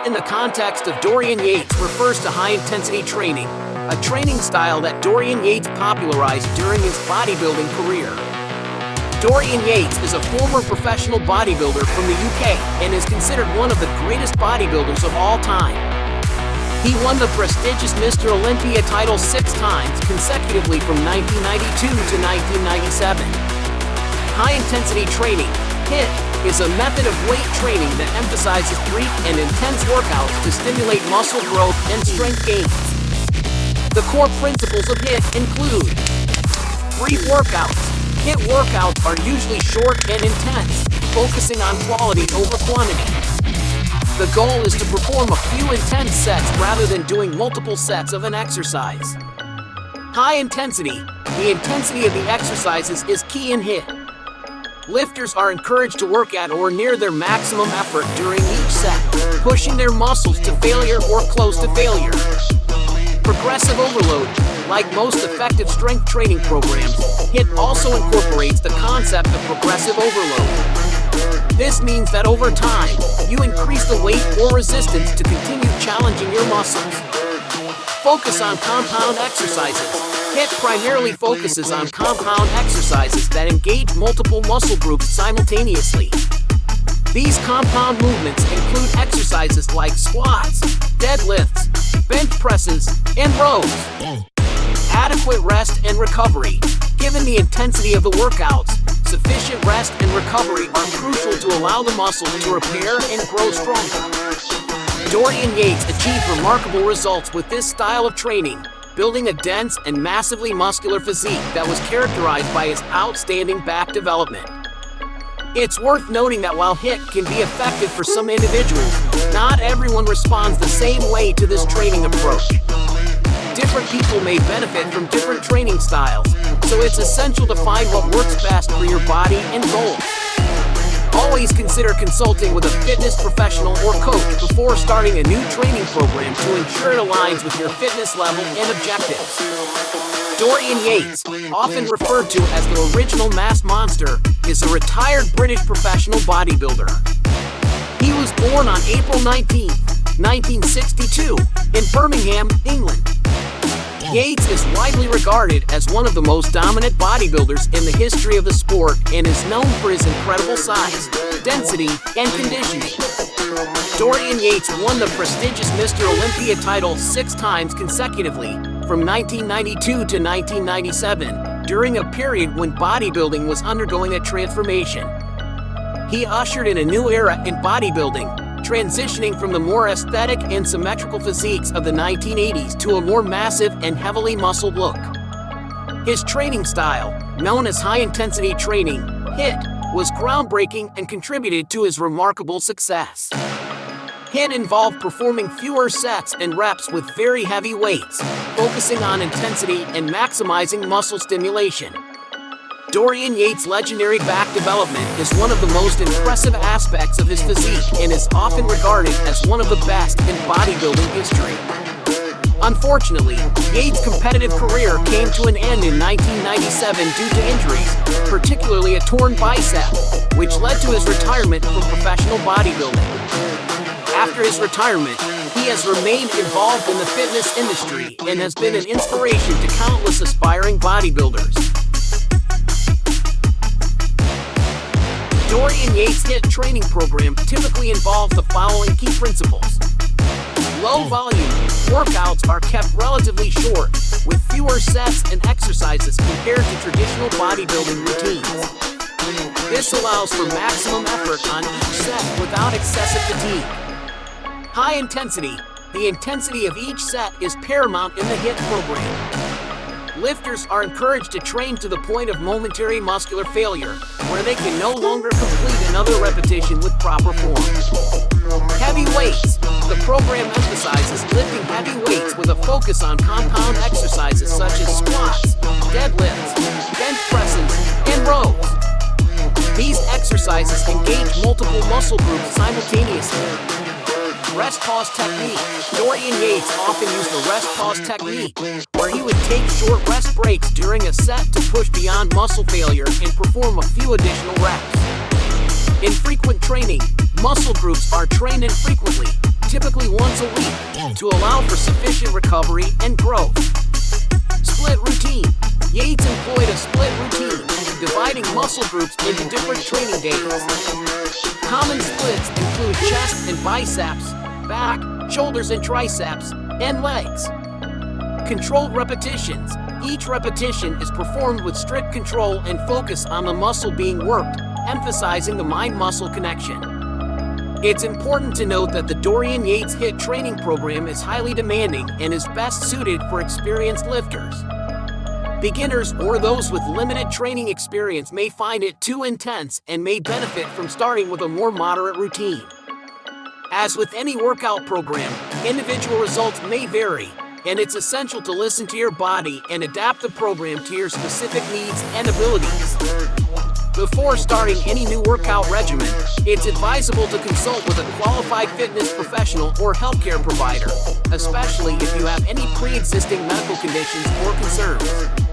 HIIT in the context of Dorian Yates refers to high-intensity training, a training style that Dorian Yates popularized during his bodybuilding career. Dorian Yates is a former professional bodybuilder from the UK and is considered one of the greatest bodybuilders of all time. He won the prestigious Mr. Olympia title 6 times consecutively from 1992 to 1997. High-intensity training, HIIT, is a method of weight training that emphasizes brief and intense workouts to stimulate muscle growth and strength gains. The core principles of HIIT include brief workouts. HIIT workouts are usually short and intense, focusing on quality over quantity. The goal is to perform a few intense sets rather than doing multiple sets of an exercise. High intensity. The intensity of the exercises is key in HIIT. Lifters are encouraged to work at or near their maximum effort during each set, pushing their muscles to failure or close to failure. Progressive overload. Like most effective strength training programs, HIIT also incorporates the concept of progressive overload. This means that over time, you increase the weight or resistance to continue challenging your muscles. Focus on compound exercises. HIIT primarily focuses on compound exercises that engage multiple muscle groups simultaneously. These compound movements include exercises like squats, deadlifts, bench presses, and rows. Adequate rest and recovery. Given the intensity of the workouts, sufficient rest and recovery are crucial to allow the muscles to repair and grow stronger. Dorian Yates achieved remarkable results with this style of training, building a dense and massively muscular physique that was characterized by his outstanding back development. It's worth noting that while HIIT can be effective for some individuals, not everyone responds the same way to this training approach. Different people may benefit from different training styles, so it's essential to find what works best for your body and goals. Always consider consulting with a fitness professional or coach before starting a new training program to ensure it aligns with your fitness level and objectives. Dorian Yates, often referred to as the original mass monster, is a retired British professional bodybuilder. He was born on April 19, 1962, in Birmingham, England. Yates is widely regarded as one of the most dominant bodybuilders in the history of the sport and is known for his incredible size, density, and conditioning. Dorian Yates won the prestigious Mr. Olympia title 6 times consecutively, from 1992 to 1997, during a period when bodybuilding was undergoing a transformation. He ushered in a new era in bodybuilding, transitioning from the more aesthetic and symmetrical physiques of the 1980s to a more massive and heavily muscled look. His training style, known as high-intensity training, HIIT, was groundbreaking and contributed to his remarkable success. HIIT involved performing fewer sets and reps with very heavy weights, focusing on intensity and maximizing muscle stimulation. Dorian Yates' legendary back development is one of the most impressive aspects of his physique and is often regarded as one of the best in bodybuilding history. Unfortunately, Yates' competitive career came to an end in 1997 due to injuries, particularly a torn bicep, which led to his retirement from professional bodybuilding. After his retirement, he has remained involved in the fitness industry and has been an inspiration to countless aspiring bodybuilders. Dorian Yates' HIIT training program typically involves the following key principles. Low volume. Workouts are kept relatively short, with fewer sets and exercises compared to traditional bodybuilding routines. This allows for maximum effort on each set without excessive fatigue. High intensity. The intensity of each set is paramount in the HIIT program. Lifters are encouraged to train to the point of momentary muscular failure, where they can no longer complete another repetition with proper form. Heavy weights. The program emphasizes lifting heavy weights with a focus on compound exercises such as squats, deadlifts, bench presses, and rows. These exercises engage multiple muscle groups simultaneously. Rest pause technique. Dorian Yates often used the rest pause technique, where he would take short rest breaks during a set to push beyond muscle failure and perform a few additional reps. In frequent training, muscle groups are trained infrequently, typically once a week, to allow for sufficient recovery and growth. Split routine. Yates employed a split routine, dividing muscle groups into different training days. Common splits include chest and biceps, back, shoulders and triceps, and legs. Controlled repetitions. Each repetition is performed with strict control and focus on the muscle being worked, emphasizing the mind-muscle connection. It's important to note that the Dorian Yates HIIT training program is highly demanding and is best suited for experienced lifters. Beginners or those with limited training experience may find it too intense and may benefit from starting with a more moderate routine. As with any workout program, individual results may vary, and it's essential to listen to your body and adapt the program to your specific needs and abilities. Before starting any new workout regimen, it's advisable to consult with a qualified fitness professional or healthcare provider, especially if you have any pre-existing medical conditions or concerns.